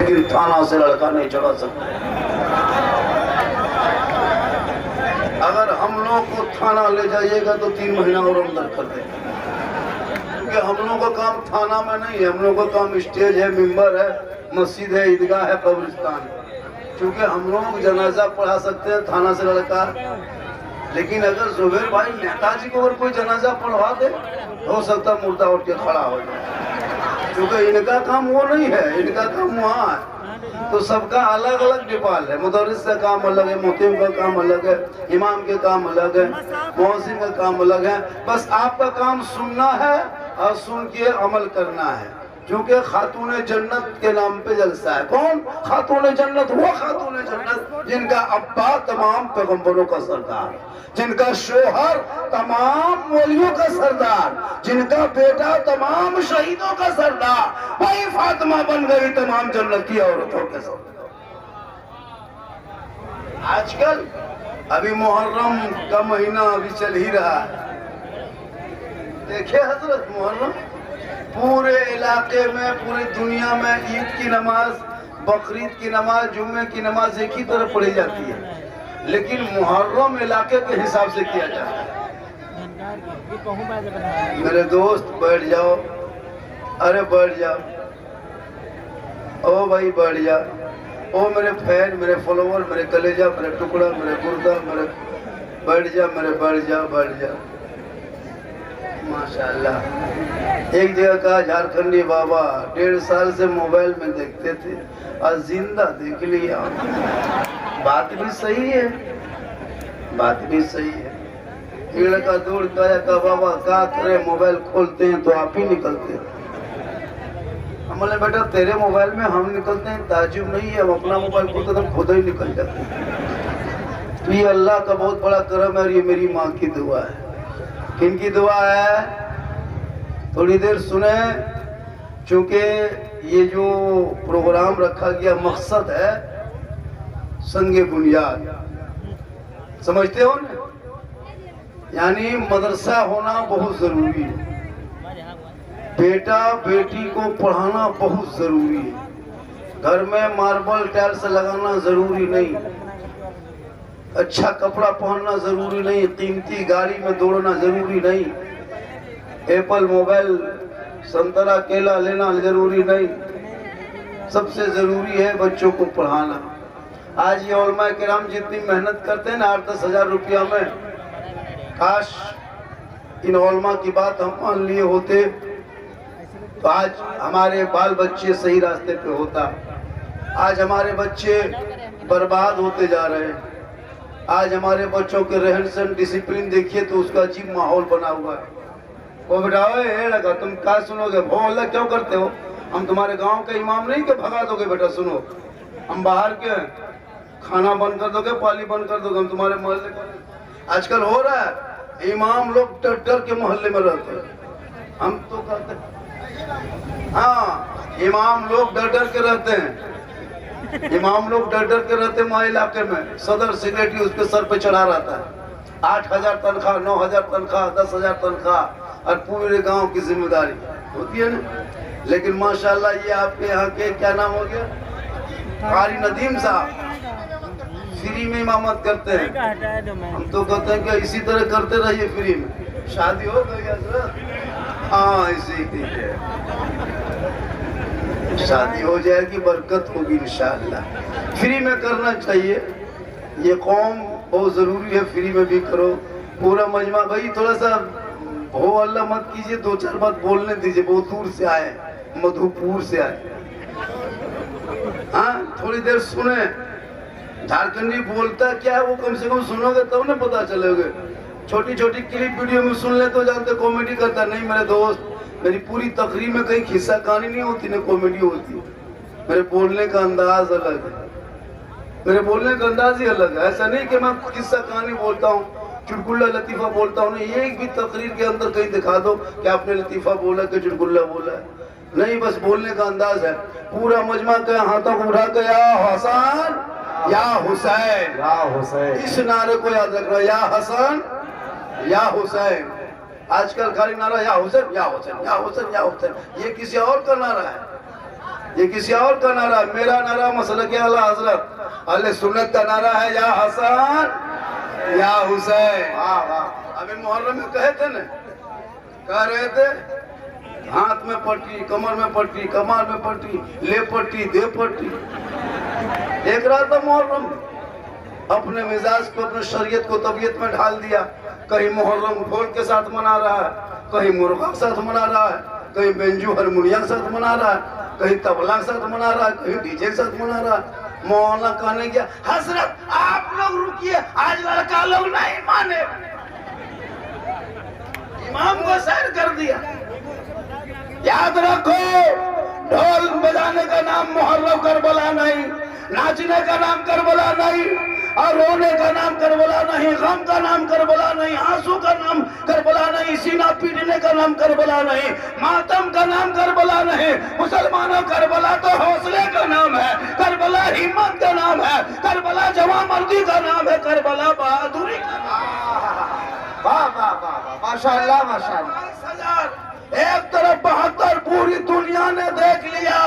लेकिन थाना से लड़का नहीं चढ़ा सकता। अगर हम लोग को थाना ले जाइएगा तो 3 महीना और अंदर कर देंगे, क्योंकि हम लोग का काम थाना में नहीं है। हम लोग का काम स्टेज है, मिंबर है, मस्जिद है, ईदगाह है, कब्रिस्तान है। क्योंकि हम लोग जनाजा पढ़ा सकते हैं थाना से लड़का, लेकिन अगर जुबैर भाई नेताजी को अगर कोई जनाजा पढ़वा दे, हो सकता मुर्दा उठ के खड़ा हो जाए, क्योंकि इनका काम वो नहीं है, इनका काम वहाँ है। तो सबका अलग अलग डिपाल है। मुदर्रिस का काम अलग है, मुहतिम का काम अलग है, इमाम के काम अलग है, मौज़िन का काम अलग है। बस आपका काम सुनना है और सुन के अमल करना है, क्योंकि खातून जन्नत के नाम पे जलसा है। कौन खातून जन्नत? वो खातून जन्नत जिनका अब्बा तमाम पैगंबरों का सरदार, जिनका शोहर तमाम वलियों का सरदार, जिनका बेटा तमाम शहीदों का सरदार, वही फातिमा बन गई तमाम जन्नत की औरतों के सरदार। आजकल अभी मुहर्रम का महीना अभी चल ही रहा है। देखिए हजरत, मुहर्रम पूरे इलाके में, पूरी दुनिया में ईद की नमाज, बकरीद की नमाज, जुम्मे की नमाज एक ही तरह पढ़ी जाती है, लेकिन मुहर्रम इलाके के हिसाब से किया जाता है। मेरे दोस्त बैठ जाओ, अरे बैठ जाओ, ओ भाई बैठ जाओ, ओ मेरे फैन, मेरे फॉलोवर, मेरे कलेजा, मेरे टुकड़ा, मेरे गुर्दा, मेरे बैठ जा, मेरे बैठ जा, बैठ जा। माशाल्लाह। एक जगह का झारखंडी बाबा 1.5 साल से मोबाइल में देखते थे और जिंदा देख लिया। बात भी सही है, बात भी सही है। एक लड़का दौड़ का बाबा क्या करे, मोबाइल खोलते हैं तो आप ही निकलते हैं। हमने बेटा तेरे मोबाइल में हम निकलते हैं ताजुब नहीं है, हम अपना मोबाइल खोलते तो खुद ही निकल जाते हैं। तो ये अल्लाह का बहुत बड़ा करम है और ये मेरी माँ की दुआ है। किनकी दुआ है? थोड़ी देर सुने, क्योंकि ये जो प्रोग्राम रखा गया मकसद है संगे बुनियाद, समझते हो ना? यानी मदरसा होना बहुत जरूरी है, बेटा बेटी को पढ़ाना बहुत जरूरी है। घर में मार्बल टाइल्स लगाना जरूरी नहीं, अच्छा कपड़ा पहनना जरूरी नहीं, कीमती गाड़ी में दौड़ना जरूरी नहीं, एप्पल मोबाइल, संतरा केला लेना जरूरी नहीं। सबसे जरूरी है बच्चों को पढ़ाना। आज ये उलमा किराम जितनी मेहनत करते हैं ना 8-10 हज़ार रुपया में, काश इन उलमा की बात हम मान लिए होते तो आज हमारे बाल बच्चे सही रास्ते पे होता। आज हमारे बच्चे बर्बाद होते जा रहे हैं। आज हमारे बच्चों के रहन सहन, डिसिप्लिन देखिए तो उसका अजीब माहौल बना हुआ है। वो बेटा लगा तुम क्या सुनोगे, भोला क्यों करते हो? हम तुम्हारे गांव के इमाम नहीं कि भगा दोगे बेटा, सुनो हम बाहर के, खाना बंद कर दोगे, पानी बंद कर दोगे, हम तुम्हारे मोहल्ले का। आजकल हो रहा है, इमाम लोग डर डर के मोहल्ले में रहते हैं। हम तो कहते हैं हाँ, इमाम लोग डर डर के रहते हैं, इमाम लोग डर डर के रहते हैं। हमारे इलाके में सदर सेक्रेटरी उसके सर पे चढ़ा रहता है, 8,000 तनख्वाह, 9,000 तनख्वाह, 10,000 तनख्वाह, और पूरे गांव की जिम्मेदारी होती है ना। लेकिन माशाल्लाह ये आपके यहाँ के क्या नाम हो गया, कारी नदीम साहब फ्री में इमामत करते हैं। हम तो कहते हैं कि इसी तरह करते रहिए फ्री में। शादी हो गई? हाँ, इसी की शादी हो जाएगी, बरकत होगी इंशाअल्लाह। फ्री में करना चाहिए, ये कौम बहुत जरूरी है, फ्री में भी करो। पूरा मजमा भाई थोड़ा सा हो अल्लाह मत कीजिए, 2-4 बात बोलने दीजिए। बहुत दूर से आए, मधुपुर से आए। हाँ, थोड़ी देर सुने, झारखंडी बोलता क्या है वो कम से कम सुनोगे तब ना पता चलोगे। छोटी छोटी क्लिप वीडियो में सुन ले तो जानते कॉमेडी करता नहीं। मेरे दोस्त, मेरी पूरी तकरीर में कहीं खिस्सा कहानी नहीं होती, ना कॉमेडी होती। मेरे बोलने का अंदाज अलग है, मेरे बोलने का अंदाज ही अलग है। ऐसा नहीं कि मैं किस्सा कहानी बोलता हूँ, चुटकुल्ला लतीफा बोलता हूँ, नहीं। एक भी तकरीर के अंदर कहीं दिखा दो कि आपने लतीफा बोला कि चुटकुल्ला बोला है, नहीं। बस बोलने का अंदाज है। पूरा मजमा के हाथों को उठा के या हसन या हुसैन, या हुसैन, इस नारे को याद रखना, या हसन या हुसैन। आजकल खाली नारा या हुसैन या हुसैन या हुसैन या हुसैन, ये किसी और का नारा है। ये किसी और का नारा, मेरा नारा मसलक आला हजरत अहले सुन्नत का नारा है, या हसन या हुसैन। अभी मुहर्रम में कहे थे न, कह रहे थे हाथ में पट्टी, कमर में पट्टी, कमर में पट्टी, ले पट्टी, दे पट्टी। एक रात था मुहर्रम, अपने मिजाज को, अपने शरीयत को तबीयत में ढाल दिया। कहीं मुहर्रम ढोल के साथ मना रहा है, कहीं मुर्गा के साथ मना रहा है, कहीं बेंजू हारमोनियम के साथ मना रहा है, कहीं तबला के साथ मना रहा है, कहीं डीजे के साथ मना रहा है। मौलाना कहने गया, हजरत आप लोग रुकिए, आज लड़का लोग नहीं माने। इमाम को सैर कर दिया। याद रखो, ढोल बजाने का नाम मुहर्रम करबला नहीं, नाचने का नाम करबला नहीं, और रोने का नाम करबला नहीं, गम का नाम करबला नहीं, आंसू का नाम करबला नहीं, सीना पीटने का नाम करबला नहीं, मातम का नाम करबला नहीं। मुसलमानों, करबला तो हौसले का नाम है, करबला हिम्मत का नाम है, करबला जवामर्दी का नाम है, करबला बहादुरी का नाम। वाह वाह वाह, माशाअल्लाह माशाअल्लाह। एक तरफ 72 पूरी दुनिया ने देख लिया,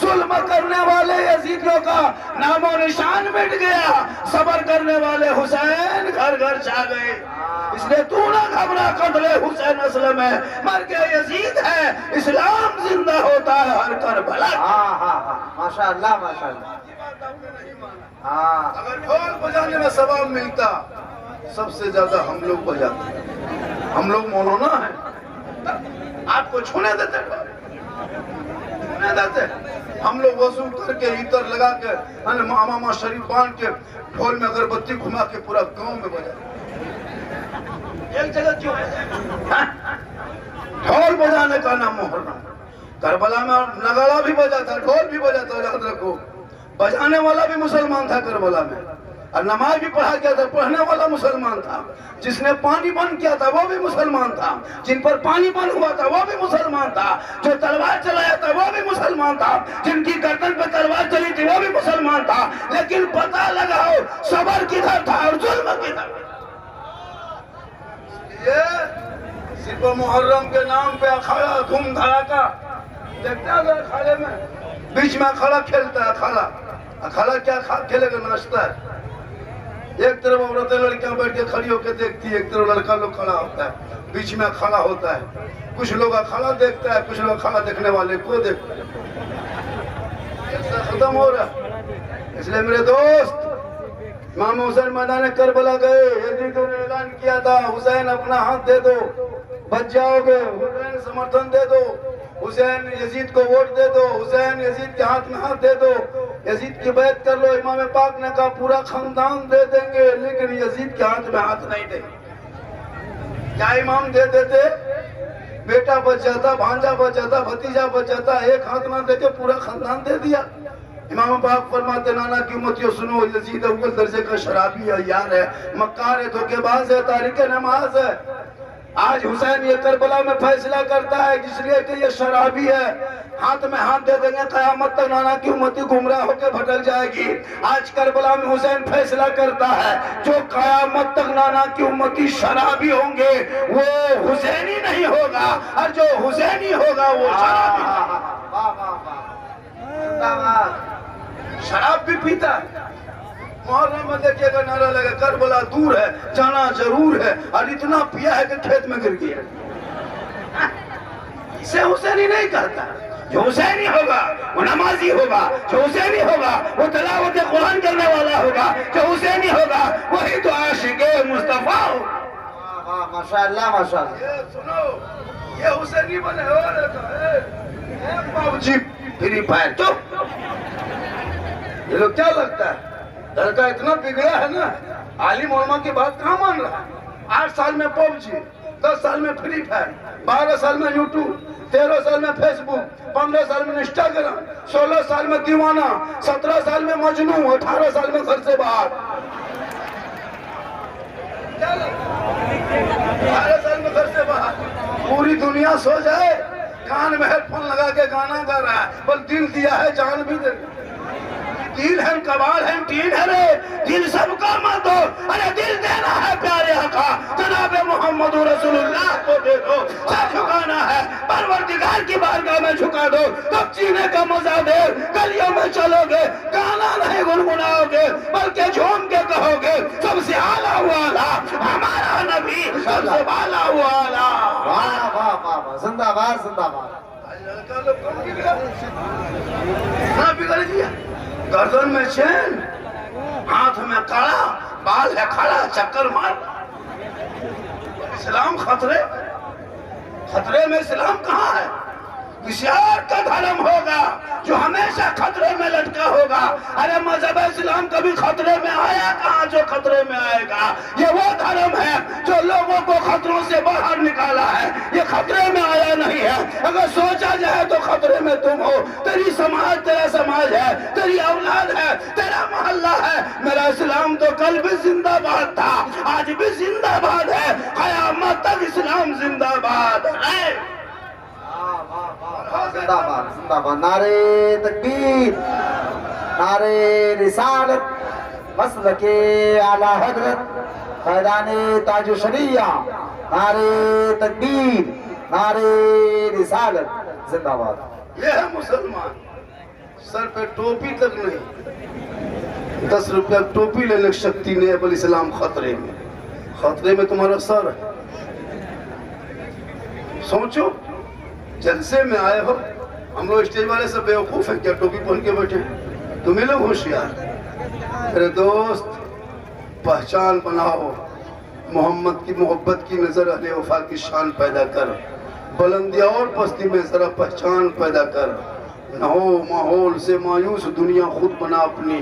जुल्म करने वाले यजीदियों का नामो निशान मिट गया, सबर करने वाले हुसैन घर घर छा गए। इसलिए तू ना घबरा, कत्ले हुसैन असलम है, मर के यजीद है, इस्लाम जिंदा होता है हर करबला। माशाअल्लाह माशाअल्लाह। अगर ढोल बजाने में सवाब मिलता, सबसे ज्यादा हम लोग बजाते। हम लोग मौलाना है, आपको छूने देते, छूने देते। हम लोग वजू करके इतर लगा के मामा शरीफ बांध के ढोल में अगरबत्ती घुमा के पूरा गांव में बजा। एक जगह क्यों ढोल बजाने का नाम मुहर्रम। करबला में नगाड़ा भी बजा था, ढोल भी बजा था। याद रखो, बजाने वाला भी मुसलमान था करबला में, और नमाज भी पढ़ा किया था, पढ़ने वाला मुसलमान था। जिसने पानी बंद किया था वो भी मुसलमान था, जिन पर पानी बंद हुआ था वो भी मुसलमान था, जो तलवार चलाया था वो भी मुसलमान था, जिनकी गर्दन पे तलवार चली थी वो भी मुसलमान था। लेकिन पता लगाओ सबर किधर था और जुल्म किधर। ये सिर्फ मुहर्रम के नाम पे अखाड़ा धूम धड़ाका देखते हैं। अखाड़े में बीच में अखाड़ा खेलता है, अखाड़ा क्या खेलेगा, नाचता है। एक तरफ औरतें लड़कियां बैठ के खड़ी होकर देखती है, एक तरफ लड़का लोग खड़ा होता है, बीच में अखाड़ा होता है। कुछ लोग अखाड़ा देखता है, कुछ लोग अखाड़ा देखने वाले को देखते हैं। खत्म हो रहा। इसलिए मेरे दोस्त, इमाम हुसैन मैदान करबला गए, यजीदों ने ऐलान किया था, हुसैन अपना हाथ दे दो बच जाओगे, हुसैन समर्थन दे दो, हुसैन यजीद को वोट दे दो, हुसैन यजीद के हाथ में हाथ दे दो, यजीद की बैत कर लो। इमाम पाक ने कहा पूरा खानदान दे देंगे, लेकिन यजीद के हाथ में हाथ नहीं देंगे। क्या इमाम दे देते, बेटा बच जाता, भांजा बच जाता, भतीजा बच जाता, एक हाथ ना देके पूरा खानदान दे दिया। इमाम पाक फरमाते, नाना की उम्मतियों सुनो, यजीद अव्वल दर्जे का शराबी है, यार है, मक्कार है, धोखेबाज है, तारिक नमाज है। आज हुसैन ये करबला में फैसला करता है इसलिए कि ये शराबी है, हाथ में हाथ दे देंगे, कयामत तक नाना की उम्मती गुमराह होकर भटक जाएगी। आज करबला में हुसैन फैसला करता है, जो कयामत तक नाना की उम्मती शराबी होंगे वो हुसैनी नहीं होगा, और जो हुसैनी होगा वो शराबी। शराब भी पीता है। मुहर्रम में देखिएगा नारा लगा, करबला दूर है, जाना जरूर है, और इतना पिया है कि खेत में गिर गया। इसे हुसैनी नहीं कहता। जो हुसैनी होगा वो नमाजी होगा, जो हुसैनी होगा वो तिलावत कुरान करने वाला होगा, जो हुसैनी होगा वही तो आशिक़े मुस्तफा हो। माशाअल्लाह माशाअल्लाह। ये सुनो, ये हुसैनी बने हो पबजी फ्री फायर। चुप, ये लोग क्या लगता है लड़का इतना बिगड़ा है ना, आलिम उलमा की बात कहाँ मान रहा है। 8 साल में पबजी, 10 साल में फ्री फायर, 12 साल में यूट्यूब, 13 साल में फेसबुक, 15 साल में इंस्टाग्राम, 16 साल में दीवाना, 17 साल में मजनू, 18 साल में घर से बाहर। 18 साल में घर से बाहर। पूरी दुनिया सो जाए, कान में हेडफोन लगा के गाना गा रहा है, बस दिल दिया है जान भी दे। दिल है कबाल है तीन है रे, दिल सबका मत दो, अरे दिल देना है प्यारे आका जनाबे मोहम्मद रसूलुल्लाह को दे दो। सर झुकाना है परवरदिगार की बारगाह में झुका दो, तब जीने का मजा दे। गलियों में चलोगे गाना नहीं गुनगुनाओगे बल्कि झूम के कहोगे सबसे आला वाला हमारा नबी, सबसे वाला वाला। वाह वाह वाह वाह, जिंदाबाद जिंदाबाद। लड़का लोग कौन बिगड़ गया? गर्दन में चैन, हाथ में काला, बाल है खड़ा, चक्कर मार। इस्लाम खतरे, खतरे में इस्लाम कहाँ है? किसी और का धर्म होगा जो हमेशा खतरे में लटका होगा। अरे मजहब इस्लाम कभी खतरे में आया कहाँ जो खतरे में आएगा? ये वो धर्म है जो लोगों को खतरों से बाहर निकाला है, ये खतरे में आया नहीं है। अगर सोचा जाए तो खतरे में तुम हो, तेरी समाज, तेरा समाज है, तेरी औलाद है, तेरा मोहल्ला है। मेरा इस्लाम तो कल भी जिंदाबाद था, आज भी जिंदाबाद है, कयामत तक इस्लाम जिंदाबाद है। जिंदाबाद जिंदाबाद। नारे तकबीर, नारे रिसालत, मसल के आला हजरत फैजाने ताजु शरिया। नारे तकबीर, नारे रिसालत, जिंदाबाद। ये है मुसलमान, सर पे टोपी तक नहीं, 10 रुपया टोपी लेने की शक्ति नहीं है, बल इस्लाम खतरे में। खतरे में तुम्हारा सर है। सोचो, जलसे में आए हो, हम लोग स्टेज वाले सब बेवकूफ हैं क्या? टोपी पहन के बैठे, तुम्हें लोग होशियार। मेरे दोस्त, पहचान बनाओ, मोहम्मद की मोहब्बत की नजर अहले वफा की शान पैदा कर, बुलंदिया और पस्ती में जरा पहचान पैदा कर। न हो माहौल से मायूस दुनिया खुद बना अपनी,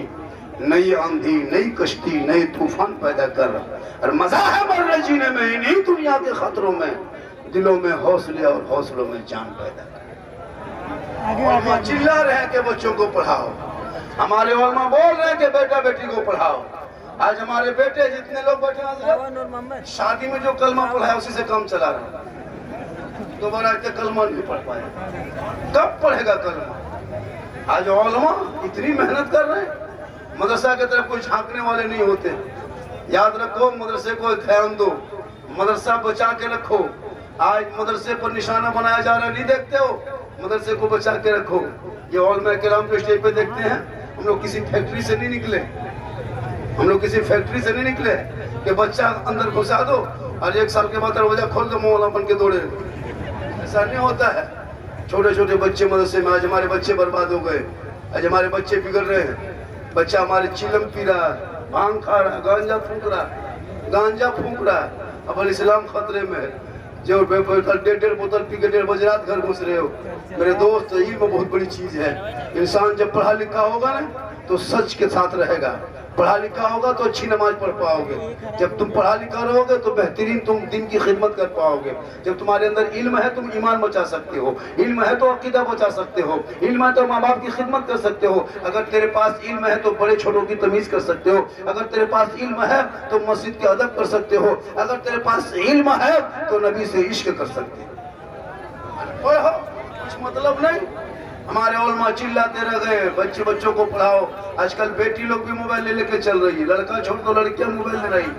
नई आंधी, नई कश्ती, नई तूफान पैदा कर। और मजा है मरने जीने में, इन्हीं दुनिया के खतरों में दिलों में हौसले और हौसलों में जान पैदा कर। चिल्ला रहे हैं कि बच्चों को पढ़ाओ, हमारे उलमा बोल रहे हैं कि बेटा बेटी को पढ़ाओ। आज हमारे बेटे जितने लोग बैठे शादी में जो कलमा पढ़ा है उसी से काम चला रहे हैं। दोबारा के कलमा नहीं पढ़ पाए, कब पढ़ेगा कलमा? आज उलमा इतनी मेहनत कर रहे हैं, मदरसा की तरफ कोई झांकने वाले नहीं होते। याद रखो, मदरसे को ध्यान दो, मदरसा बचा के रखो। आज मदरसे पर निशाना बनाया जा रहा है, नहीं देखते हो? मदरसे को बचा के रखो। ये उलमा किराम के स्टेज पे देखते हैं, हम लोग किसी फैक्ट्री से नहीं निकले, हम लोग किसी फैक्ट्री से नहीं निकले कि बच्चा अंदर घुसा दो और 1 साल के बाद दरवाजा खोल दो मौला बन के दौड़े। ऐसा नहीं होता है। छोटे छोटे बच्चे मदरसे में, आज हमारे बच्चे बर्बाद हो गए, आज हमारे बच्चे बिगड़ रहे हैं। बच्चा हमारे चिलम पी रहा, भांग खा रहा, गांजा फूंक रहा। अब इस्लाम खतरे में है। जो 1.5 बोतल पी के 1:30 बजे रात घर घुस रहे हो। मेरे दोस्त, इल्म बहुत बड़ी चीज है। इंसान जब पढ़ा लिखा होगा ना तो सच के साथ रहेगा, पढ़ा लिखा होगा तो अच्छी नमाज पढ़ पाओगे। जब तुम पढ़ा लिखा रहोगे तो बेहतरीन तुम दिन की खिदमत कर पाओगे। जब तुम्हारे अंदर इल्म है तुम ईमान बचा सकते हो, इल्म है तो अकीदा बचा सकते हो, इल्म है तो माँ बाप की खिदमत कर सकते हो। अगर तेरे पास इल्म है तो बड़े छोटों की तमीज कर सकते हो। अगर तेरे पास इल्म है तो मस्जिद के अदब कर सकते हो। अगर तेरे पास इल्म है तो नबी से इश्क कर सकते हो। कुछ मतलब नहीं। हमारे उलमा चिल्लाते रह गए, बच्चों को पढ़ाओ। आजकल बेटी लोग भी मोबाइल ले लेके चल रही है, लड़का छोड़ दो, लड़कियां मोबाइल ले रही।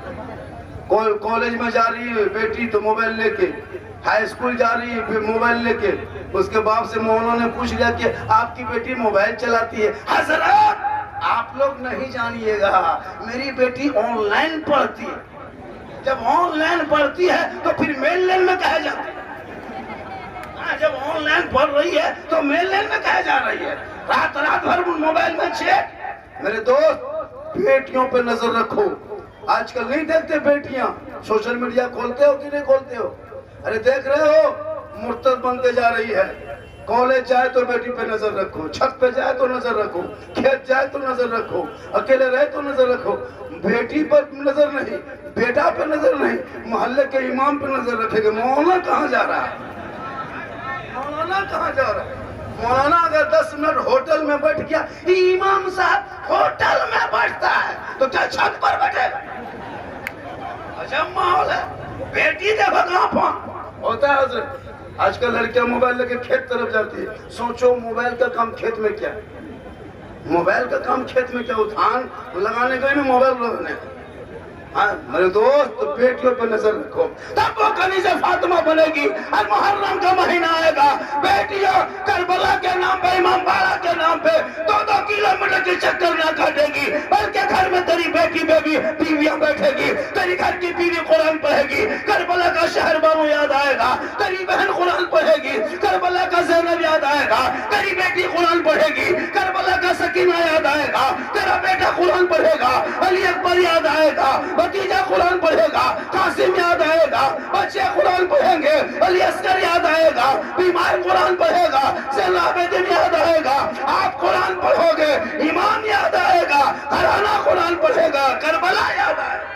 कॉलेज में जा रही है बेटी तो मोबाइल लेके, हाई स्कूल जा रही है फिर मोबाइल लेके। उसके बाप से मौलाना ने पूछ लिया कि आपकी बेटी मोबाइल चलाती है? हजरत, आप लोग नहीं जानिएगा, मेरी बेटी ऑनलाइन पढ़ती है। जब ऑनलाइन पढ़ती है तो फिर मेन लाइन में कहा जाता है। जब ऑनलाइन पढ़ रही है तो मेन लाइन में कहा जा रही है। रात भर मोबाइल में चैट। मेरे दोस्त, बेटियों पे नजर रखो। आजकल नहीं देखते बेटियां सोशल मीडिया खोलते हो कि नहीं खोलते हो? अरे देख रहे हो, मुर्तद बनते जा रही है। कॉलेज जाए तो बेटी पे नजर रखो, छत पे जाए तो नजर रखो, खेत जाए तो नजर रखो, अकेले रहे तो नजर रखो। बेटी पर नजर नहीं, बेटा पे नजर नहीं, मोहल्ले के इमाम पे नजर रखेगा। मौलाना कहाँ जा रहा है? मौलाना कहाँ जा रहा है? मौलाना अगर 10 मिनट होटल में बैठ गया, इमाम साहब होटल में बैठता है तो क्या छत पर बैठेगा? अजब माहौल है। बेटी देखो कहाँ पर होता है हजरत। आजकल लड़कियां मोबाइल लेके खेत तरफ जाती है। सोचो मोबाइल का काम खेत में क्या है? मोबाइल का काम खेत में क्या धान लगाने गए ना मोबाइल लगाने। हाँ मेरे दोस्त तो बेटियों पर नजर रखो, तब वो कनीज़े फातिमा बनेगी। और मुहर्रम का महीना आएगा, बेटियां करबला के नाम पे, इमाम बाड़ा के नाम पे 2-2 किलोमीटर के चक्कर ना काटेगी, बल्कि घर में तेरी बेटी बेबी बीवियां बैठेगी, तेरी घर की बीवी कुरान पढ़ेगी, करबला का शहर बानू याद आएगा, तेरी बहन कुरान पढ़ेगी, करबला का ज़ैनब याद आएगा, तेरी बेटी कुरान पढ़ेगी, करबला का सकीना याद आएगा, तेरा बेटा कुरान पढ़ेगा, अली अकबर याद आएगा, भतीजा कुरान पढ़ेगा, कासिम याद आएगा, बच्चे कुरान पढ़ेंगे, अली असगर याद आएगा, बीमार कुरान पढ़ेगा, ज़ैनुलाबदीन याद आएगा, आप कुरान पढ़ोगे, इमाम याद आएगा, घराना कुरान पढ़ेगा, करबला याद आएगा।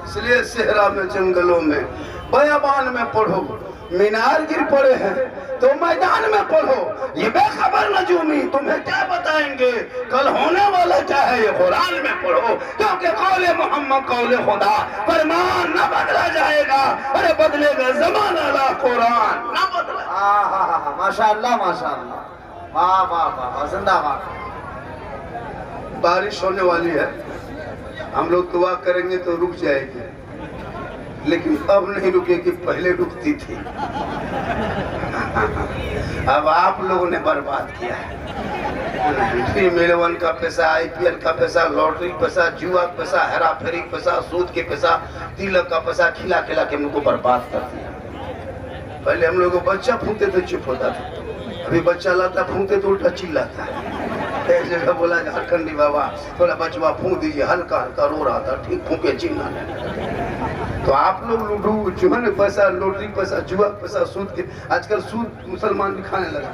इसलिए सेहरा में, जंगलों में, बयाबान में पढ़ो, मीनार गिर पड़े हैं तो मैदान में पढ़ो। ये बेखबर नजूमी तुम्हें क्या बताएंगे, कल होने वाला क्या है ये कुरान में पढ़ो, क्योंकि कौले मोहम्मद कौले खुदा, फरमान न बदला जाएगा, अरे बदलेगा जमाना ला कुरान न बदला। माशाअल्लाह माशाअल्लाह, वाह वाह वाह, जिंदाबाद। बारिश होने वाली है, हम लोग दुआ करेंगे तो रुक जाएगी, लेकिन अब नहीं रुकेगी, पहले रुकती थी। अब आप लोगों ने बर्बाद किया है। फीमेल वन का पैसा, IPL का पैसा, लॉटरी पैसा, जुआ पैसा, हेरा फेरी पैसा, सूद के पैसा, तिलक का पैसा खिला खिला के हमको बर्बाद कर दिया। पहले हम लोग बच्चा फूंकते तो चुप होता था, अभी बच्चा लाता फूंकते तो उल्टा चिल्लाता है। एक जगह बोला झारखंडी बाबा थोड़ा बचवा फूंक दीजिए, हल्का हल्का रो रहा था, ठीक फूंके चिल्लाने। तो आप लोग लूडू, जुहन पैसा, लॉटरी पैसा, जुआ पैसा, सूद के, आजकल सूद मुसलमान भी खाने लगे।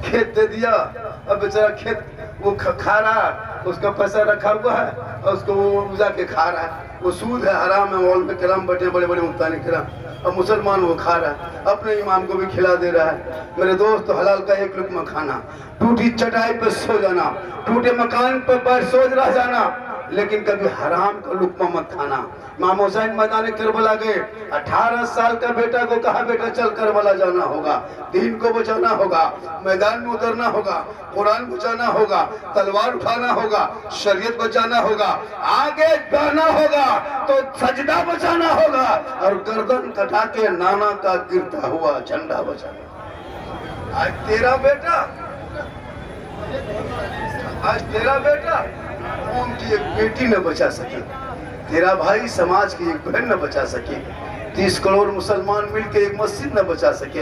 खेत दे दिया, अब बेचारा खेत वो खा रहा, उसका पैसा रखा हुआ है और उसको वो उजा के खा रहा है, वो सूद है, हराम है, वॉल में कराम बैठे बड़े बड़े मुफ्तानी कराम, अब मुसलमान वो खा रहा है, अपने इमाम को भी खिला दे रहा है। मेरे दोस्त हलाल का एक लुकमा खाना, टूटी चटाई पे सो जाना, टूटे मकान पे बैठ सोच रह जाना, लेकिन कभी हराम का लुकमा मत खाना। इमाम हुसैन मैदान करबला गए, 18 साल का बेटा को कहा बेटा चल करबला जाना होगा, दीन को बचाना होगा, मैदान में उतरना होगा, कुरान बचाना होगा, तलवार उठाना होगा, शरीयत बचाना होगा, आगे बढ़ना होगा तो सजदा बचाना होगा, और गर्दन कटा के नाना का गिरता हुआ झंडा बचाना। आज तेरा बेटा उनकी एक बेटी न बचा सके, तेरा भाई समाज की एक बहन न बचा सके, 30 करोड़ मुसलमान मिलकर एक मस्जिद न बचा सके,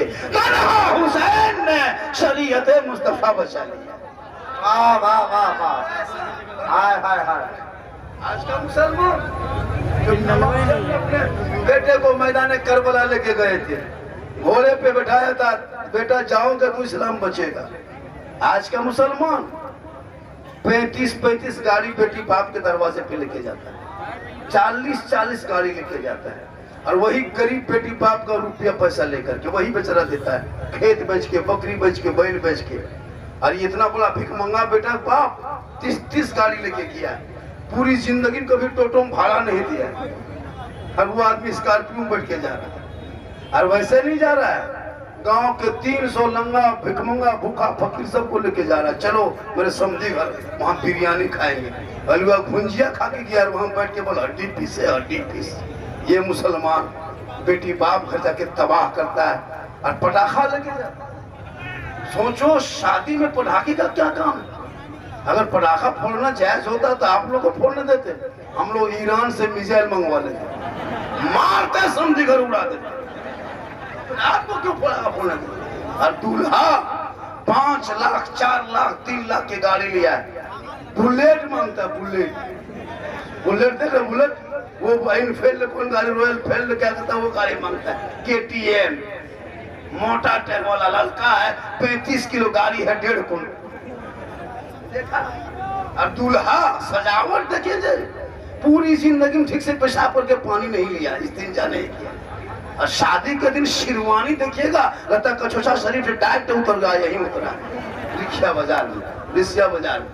हुसैन ने शरीयत मुस्तफा बचा लिया। वाह वाह वाह वाह, हाय हाय हाय। आज का मुसलमान अपने बेटे को मैदान करबला लेके गए थे, घोड़े पे बैठाया था, बेटा जाओगे तो इस्लाम बचेगा। आज का मुसलमान 35 गाड़ी बेटी बाप के दरवाजे पे लेके जाता है, 40 गाड़ी लेके जाता है, और वही गरीब बेटी बाप का रुपया पैसा लेकर के वही बेचारा देता है, खेत बेच के, बकरी बेच के, बैल बेच के। और इतना बड़ा भिखमंगा बेटा बाप 30 गाड़ी लेके किया है, पूरी जिंदगी कभी टोटो में भाड़ा नहीं दिया, और वो आदमी स्कॉर्पियो में बैठ के जा रहा है। और वैसे नहीं जा रहा है, गांव के 300 लंगा भिखमंगा भूखा फकीर सबको लेके जा रहा है, चलो मेरे समझी घर, वहाँ बिरयानी खाएंगे, हलवा भुंजिया खा के गया, वहाँ बैठ के बोला हड्डी पीस है, हड्डी पीस। ये मुसलमान बेटी बाप घर जाके तबाह करता है और पटाखा लेके जाता है। सोचो शादी में पटाखे का क्या काम है? अगर पटाखा फोड़ना जायज होता तो आप लोग को फोड़ने देते, हम लोग ईरान से मिसाइल मंगवा लेते, मारते समझी घर उड़ा देते, आपको क्यों पटाखा फोड़ने देते? और दूल्हा 5 लाख 4 लाख 3 लाख की गाड़ी लिया है, बुलेट मांगता है, बुलेट देख रहे, बुलेट वो इनफील्ड कौन गाड़ी, रॉयल फील्ड क्या कहता है वो गाड़ी मांगता है, KTM मोटा टैग वाला लड़का है, 35 किलो गाड़ी है, 1.5 कुंटल देखा। और दूल्हा सजावट देखिए, पूरी जिंदगी में ठीक से पेशाब करके पानी नहीं लिया, इस्तिंजा नहीं किया, और शादी के दिन शेरवानी देखिएगा, लगता कछोछा शरीफ से डायरेक्ट उतर गया, यही उतरा रिक्शा बाजार में, रिक्शा बाजार में।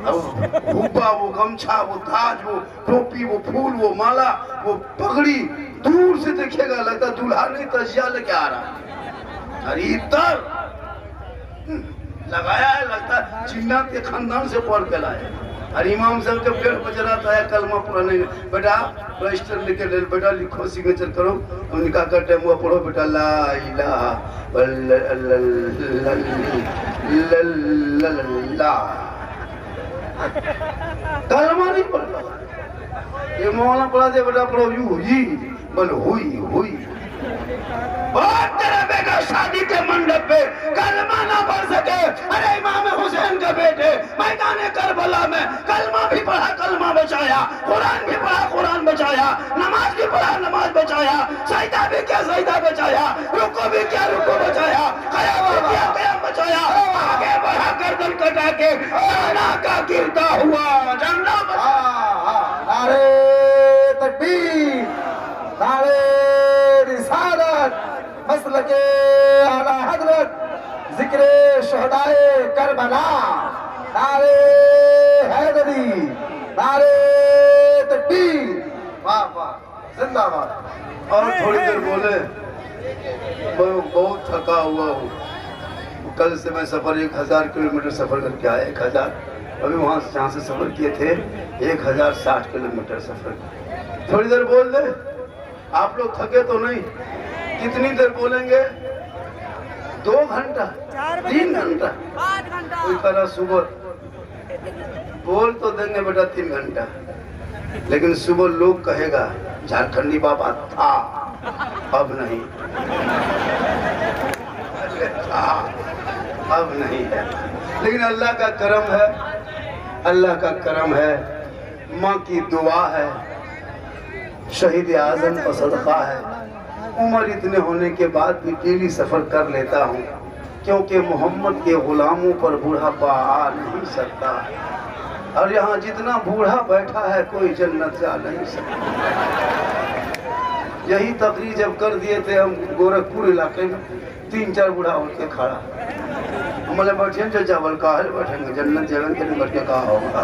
वो हुब्बा, वो गमछा, वो ताज, वो टोपी, वो फूल, वो माला, वो पगड़ी, दूर से देखिएगा लगता दूल्हा नहीं तजिया लेके आ रहा। अरे इतर लगाया है, लगता चिन्ना के खानदान से पढ़ के लाए। अरे इमाम साहब जब 1:30 बज रहा था कलमा पढ़ने, बेटा रजिस्टर लेके ले, बेटा लिखो सिग्नेचर करो, उनका का टाइम हुआ पढ़ो बेटा ला इलाहा कलमा नहीं पढ़ता। ये मौलाना पढ़ा दे बेटा पढ़ो यू ही बोल हुई और तेरा बेटा शादी के मंडप पे कलमा ना पढ़ सके। अरे इमाम हुसैन के बेटे मैदान करबला में कलमा भी पढ़ा, कलमा बचाया, कुरान भी पढ़ा, कुरान बचाया, नमाज भी पढ़ा, नमाज बचाया, सजदा भी किया, सजदा बचाया, रुको भी किया, रुको बचाया, कयाम भी किया, कयाम बचाया, आगे बढ़ा गर्दन कटा के जाना का गिरता हुआ झंडा। नारे तकबीर, नारे रिसालत, मसलके आला हजरत, जिक्र शहदाए करबला, नारे हैदरी, नारे तकबीर, वाह वाह, जिंदाबाद। और थोड़ी देर बोले, मैं बहुत थका हुआ हूँ। कल से मैं सफर 1000 किलोमीटर सफर करके आया। 1000 अभी वहाँ से जहाँ से सफर किए थे 1060 किलोमीटर सफर। थोड़ी देर बोल दे, आप लोग थके तो नहीं? कितनी देर बोलेंगे? 2 घंटा, 3 घंटा, 5 घंटा। कोई करा सुबह बोल तो देंगे बेटा 3 घंटा, लेकिन सुबह लोग कहेगा झारखंडी बाबा था, अब नहीं, अब नहीं है। लेकिन अल्लाह का करम है, अल्लाह का करम है, माँ की दुआ है, शहीद आजम का सदका है। उम्र इतने होने के बाद भी डेली सफर कर लेता हूँ, क्योंकि मोहम्मद के गुलामों पर बूढ़ापा आ नहीं सकता। और यहाँ जितना बूढ़ा बैठा है कोई जन्नत जा नहीं सकता। यही तकरीर जब कर दिए थे हम गोरखपुर इलाके में, 3-4 बूढ़ा उठ के खड़ा, हमारे बैठे जो चावल का है बैठेंगे जन्नत जगन के लिए बैठ के कहा होगा।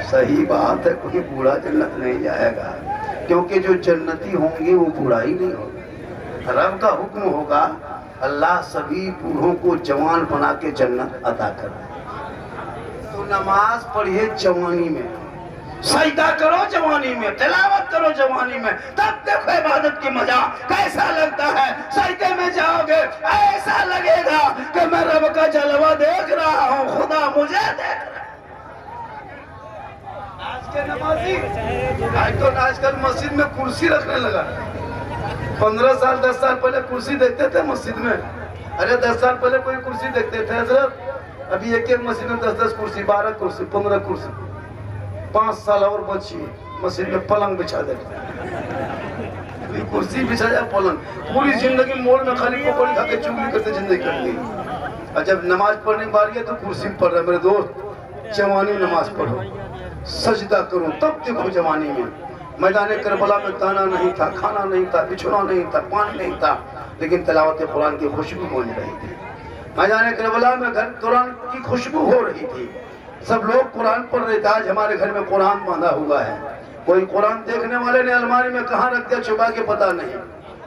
सही बात है, कोई बूढ़ा जन्नत नहीं जाएगा, क्योंकि जो जन्नती होंगे वो बूढ़ा ही नहीं होगा। रब का हुक्म होगा, अल्लाह सभी बूढ़ों को जवान बना के जन्नत अता कर। तो नमाज पढ़िए जवानी में, सजदा करो जवानी में, तिलावत करो जवानी में, तब देखो इबादत की मजा कैसा लगता है। सजदे में जाओगे ऐसा लगेगा कि मैं रब का जलवा देख रहा हूँ, खुदा मुझे देख रहा है। आज के नमाजी आज तो आजकल मस्जिद में कुर्सी रखने लगा। 15 साल 10 साल पहले कुर्सी देखते थे मस्जिद में। अरे 10 साल पहले कोई कुर्सी देखते थे हजरत? अभी एक मस्जिद में 10-10 कुर्सी, 12 कुर्सी, 15 कुर्सी। 5 साल और बची मस्जिद में पलंग बिछा देते, कुर्सी बिछा जाए पलंग। पूरी जिंदगी मोड़ में खाली पकौड़ी खा के चुगली करते जिंदगी कर ली। और जब नमाज पढ़ने की बारी है तो कुर्सी पढ़ रहा है। मेरे दोस्त, जवानी नमाज पढ़ो, सजदा करो, तब देखो जवानी में। मैदान करबला में दाना नहीं था, खाना नहीं था, बिछोना नहीं था, पानी नहीं था, लेकिन तिलावत कुरान की खुशबू बन रही थी। मैदान करबला में घर कुरान की खुशबू हो रही थी, सब लोग कुरान पढ़ रहे थे। आज हमारे घर में कुरान बांधा हुआ है, कोई कुरान देखने वाले ने अलमारी में कहाँ रख दिया छुपा के पता नहीं।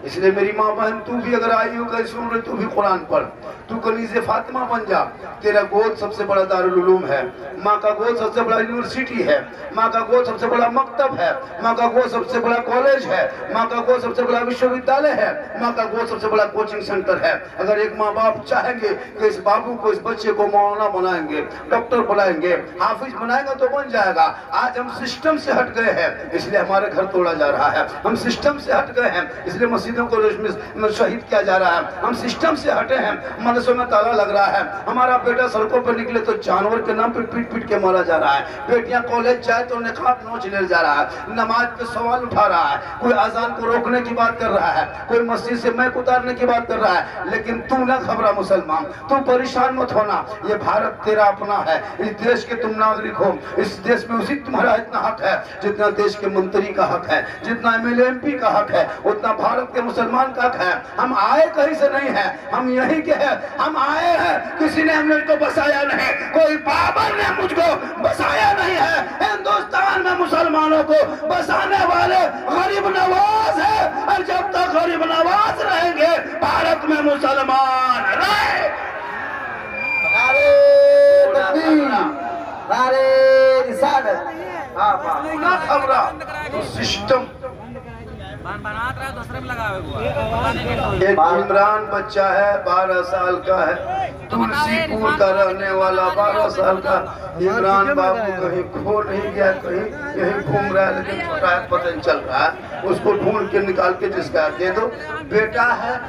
इसलिए मेरी माँ बहन, तू भी अगर आई हो कहीं सुन रहे, तू भी कुरान पढ़, तू कनीज़े फातिमा बन जा। तेरा गोद सबसे बड़ा दारुल उलूम है, माँ का गोद सबसे बड़ा यूनिवर्सिटी है, माँ का गोद सबसे बड़ा मकतब है, माँ का गोद सबसे बड़ा कॉलेज है, माँ का गोद सबसे बड़ा विश्वविद्यालय है, माँ का गोद सबसे बड़ा कोचिंग सेंटर है। अगर एक माँ बाप चाहेंगे कि इस बाबू को, इस बच्चे को मौलाना बनाएंगे, डॉक्टर बनाएंगे, हाफिज बनाएंगे तो बन जाएगा। आज हम सिस्टम से हट गए हैं, इसलिए हमारे घर तोड़ा जा रहा है। हम सिस्टम से हट गए हैं, इसलिए मस्जिदों को शहीद किया जा रहा है। हम सिस्टम से हटे हैं, मदरसों में ताला लग रहा है। हमारा बेटा सड़कों पर निकले तो जानवर के नाम पर पीट पीट के मारा जा रहा है। बेटियां कॉलेज जाए तो निकाब नोच ले जा रहा है, नमाज पे सवाल उठा रहा है, कोई अजान को रोकने की बात कर रहा है, कोई मस्जिद से मैक उतारने की बात कर रहा है। लेकिन तू ना घबरा मुसलमान, तू परेशान मत होना, ये भारत तेरा अपना है, इस देश के तुम नागरिक हो। इस देश में उसी तुम्हारा इतना हक है जितना देश के मंत्री का हक है, जितना MLA MP का हक है, उतना भारत के के मुसलमान का है। हम आए कहीं से नहीं है, हम यहीं के हैं। हम आए हैं, किसी ने हमने को बसाया नहीं, कोई बाबर ने मुझको बसाया नहीं है। हिंदुस्तान में मुसलमानों को बसाने वाले गरीब नवाज है, और जब तक गरीब नवाज रहेंगे भारत में मुसलमान रहे। नारे तकबीर, नारे रिसालत। हाँ ना खबरा तो सिस्टम। एक इमरान बच्चा है, 12 साल का है, तुलसीपुर का रहने वाला, 12 साल का। इमरान बाबू कहीं खो नहीं गया, कहीं यहीं घूम रहा है, लेकिन छोटा है, पता नहीं चल रहा है। उसको ढूंढ के निकाल के जिसका दे दो। बेटा है